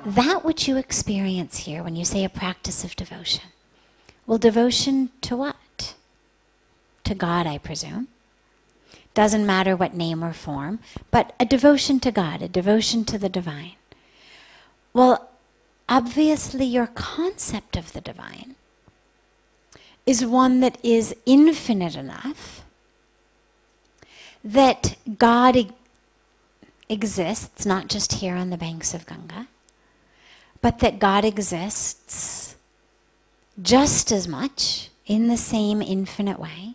That which you experience here when you say a practice of devotion. Well, devotion to what? To God, I presume. Doesn't matter what name or form, but a devotion to God, a devotion to the divine. Well, obviously your concept of the divine is one that is infinite enough that God exists, not just here on the banks of Ganga, but that God exists just as much in the same infinite way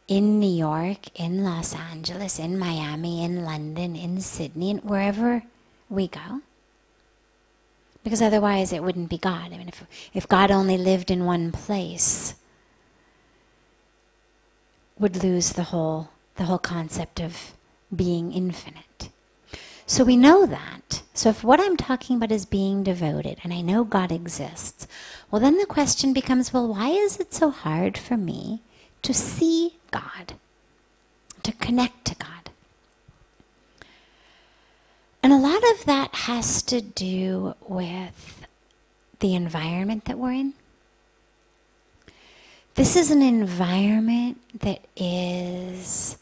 in New York, in Los Angeles, in Miami, in London, in Sydney, and wherever we go. Because otherwise it wouldn't be God. I mean, if God only lived in one place, would lose the whole concept of being infinite. So we know that. So if what I'm talking about is being devoted, and I know God exists, well then the question becomes, well, why is it so hard for me to see God, to connect to God? And a lot of that has to do with the environment that we're in. This is an environment that is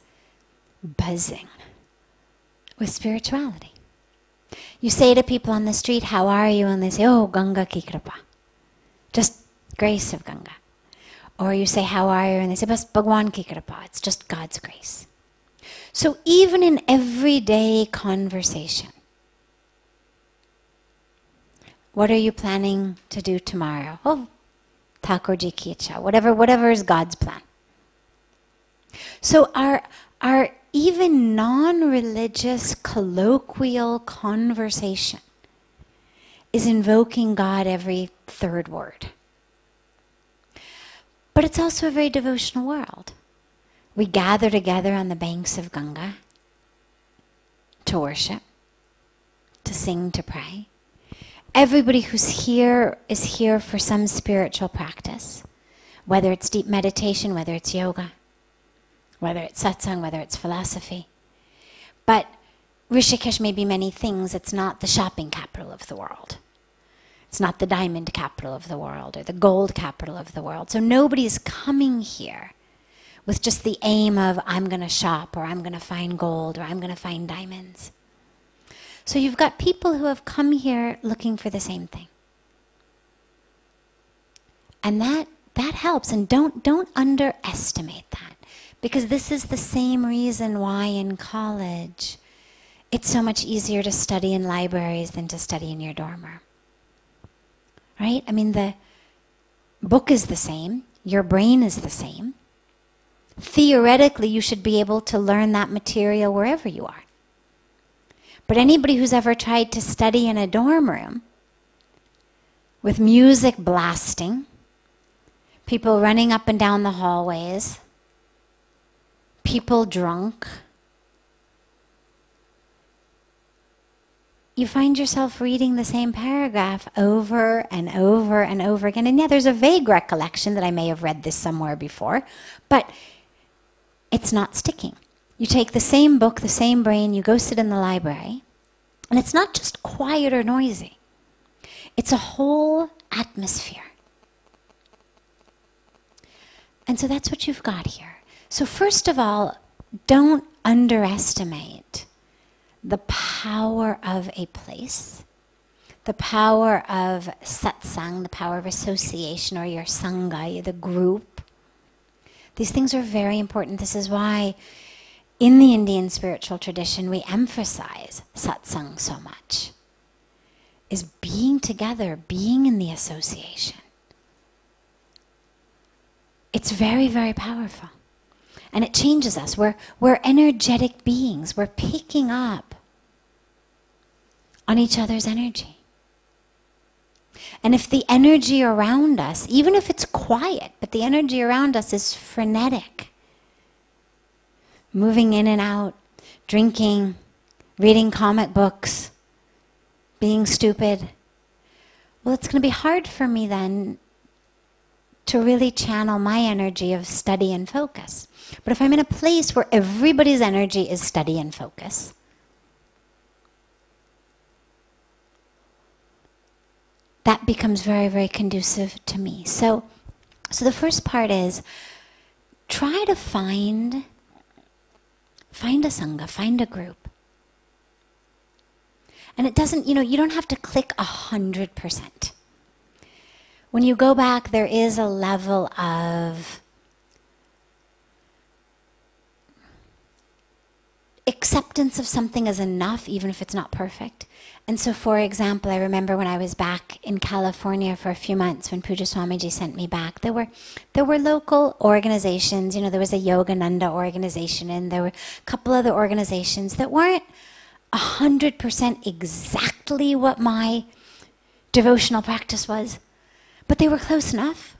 buzzing with spirituality. You say to people on the street, how are you? And they say, oh, Ganga ki kripa. Just grace of Ganga. Or you say, how are you? And they say, bas Bhagwan ki kripa. It's just God's grace. So even in everyday conversation, what are you planning to do tomorrow? Oh, Thakurji ki ichha. Whatever is God's plan. So our even non-religious colloquial conversation is invoking God every third word. But it's also a very devotional world. We gather together on the banks of Ganga to worship, to sing, to pray. Everybody who's here is here for some spiritual practice, whether it's deep meditation, whether it's yoga, whether it's satsang, whether it's philosophy. But Rishikesh may be many things. It's not the shopping capital of the world. It's not the diamond capital of the world or the gold capital of the world. So nobody's coming here with just the aim of, I'm going to shop, or I'm going to find gold, or I'm going to find diamonds. So you've got people who have come here looking for the same thing. And that helps. And don't underestimate that. Because this is the same reason why in college it's so much easier to study in libraries than to study in your dorm room. Right? I mean, the book is the same. Your brain is the same. Theoretically, you should be able to learn that material wherever you are. But anybody who's ever tried to study in a dorm room with music blasting, people running up and down the hallways, people drunk, you find yourself reading the same paragraph over and over and over again. And yeah, there's a vague recollection that I may have read this somewhere before, but it's not sticking. You take the same book, the same brain, you go sit in the library, and it's not just quiet or noisy. It's a whole atmosphere. And so that's what you've got here. So first of all, don't underestimate the power of a place, the power of satsang, the power of association, or your sangha, the group. These things are very important. This is why in the Indian spiritual tradition we emphasize satsang so much, is being together, being in the association. It's very, very powerful. And it changes us. We're energetic beings. We're picking up on each other's energy. And if the energy around us, even if it's quiet, but the energy around us is frenetic, moving in and out, drinking, reading comic books, being stupid, well, it's going to be hard for me then to really channel my energy of study and focus. But if I'm in a place where everybody's energy is study and focus, that becomes very, very conducive to me. So the first part is try to find a sangha, find a group. And it doesn't, you don't have to click 100%. When you go back, there is a level of acceptance of something as enough, even if it's not perfect. And so, for example, I remember when I was back in California for a few months, when Puja Swamiji sent me back, there were local organizations. There was a Yogananda organization, and there were a couple other organizations that weren't 100% exactly what my devotional practice was, but they were close enough.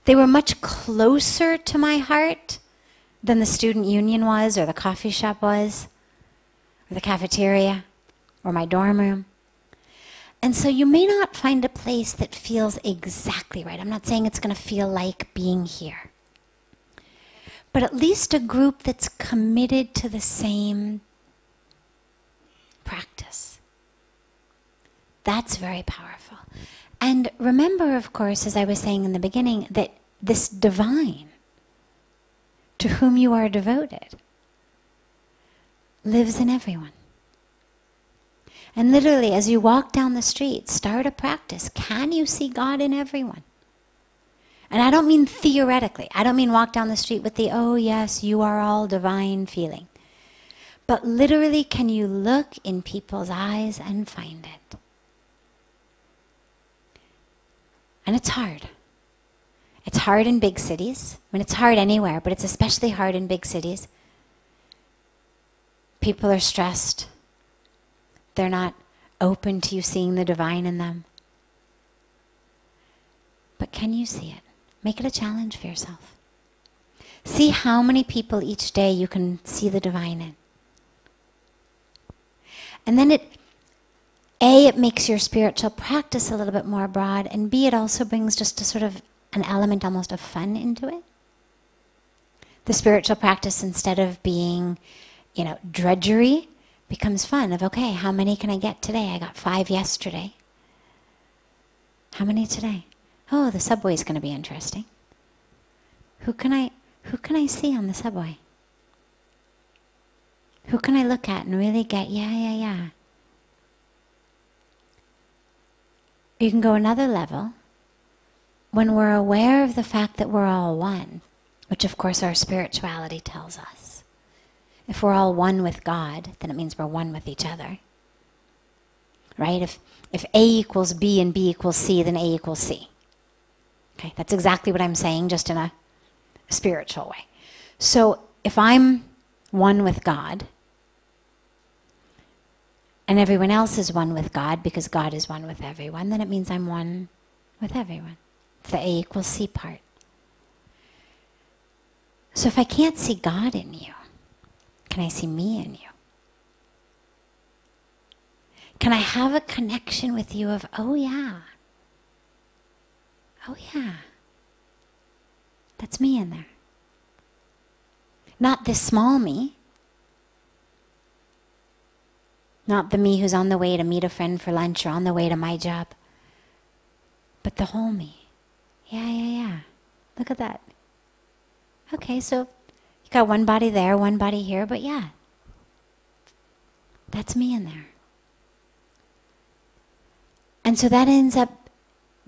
They were much closer to my heart than the student union was, or the coffee shop was, or the cafeteria, or my dorm room. And so you may not find a place that feels exactly right. I'm not saying it's going to feel like being here. But at least a group that's committed to the same practice. That's very powerful. And remember, of course, as I was saying in the beginning, that this divine to whom you are devoted lives in everyone. And literally, as you walk down the street, start a practice. Can you see God in everyone? And I don't mean theoretically. I don't mean walk down the street with the, oh yes, you are all divine feeling. But literally, can you look in people's eyes and find it? And it's hard. It's hard in big cities. I mean, it's hard anywhere, but it's especially hard in big cities. People are stressed. They're not open to you seeing the divine in them. But can you see it? Make it a challenge for yourself. See how many people each day you can see the divine in. And then it makes your spiritual practice a little bit more broad, and B, it also brings just a sort of an element almost of fun into it. The spiritual practice, instead of being, drudgery, becomes fun of, okay, how many can I get today? I got 5 yesterday. How many today? Oh, the subway's going to be interesting. Who can I see on the subway? Who can I look at and really get, yeah. You can go another level when we're aware of the fact that we're all one, which of course our spirituality tells us. If we're all one with God, then it means we're one with each other. Right? If A equals B and B equals C, then A equals C. Okay, that's exactly what I'm saying, just in a spiritual way. So if I'm one with God, and everyone else is one with God because God is one with everyone, then it means I'm one with everyone. It's the A equals C part. So if I can't see God in you, can I see me in you? Can I have a connection with you of, oh yeah, that's me in there. Not this small me. Not the me who's on the way to meet a friend for lunch or on the way to my job. But the whole me. Yeah. Look at that. Okay, so you got one body there, one body here, but yeah. That's me in there. And so that ends up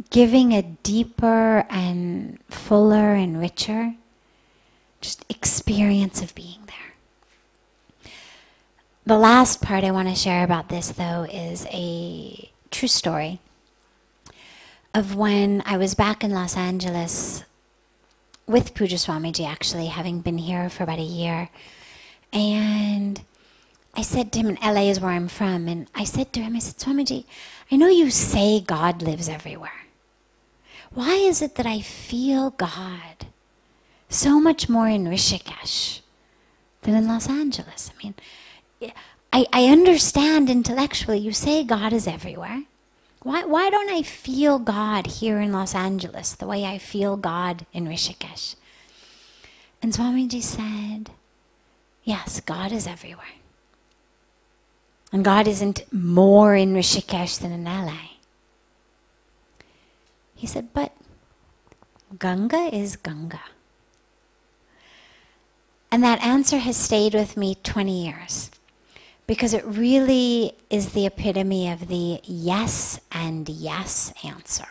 giving a deeper and fuller and richer just experience of being there. The last part I want to share about this, though, is a true story of when I was back in Los Angeles with Puja Swamiji, actually, having been here for about a year. And I said to him, and LA is where I'm from, and I said to him, I said, Swamiji, I know you say God lives everywhere. Why is it that I feel God so much more in Rishikesh than in Los Angeles? I mean, I understand intellectually, you say God is everywhere. Why don't I feel God here in Los Angeles the way I feel God in Rishikesh? And Swamiji said, yes, God is everywhere. And God isn't more in Rishikesh than in LA. He said, but Ganga is Ganga. And that answer has stayed with me 20 years because it really is the epitome of the yes and yes answer.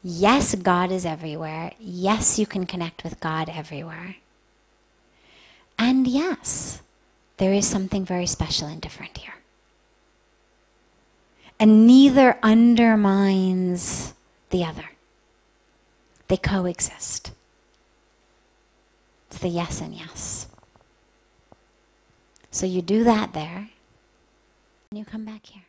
Yes, God is everywhere. Yes, you can connect with God everywhere. And yes, there is something very special and different here. And neither undermines the other. They coexist. It's the yes and yes. So you do that there, and you come back here.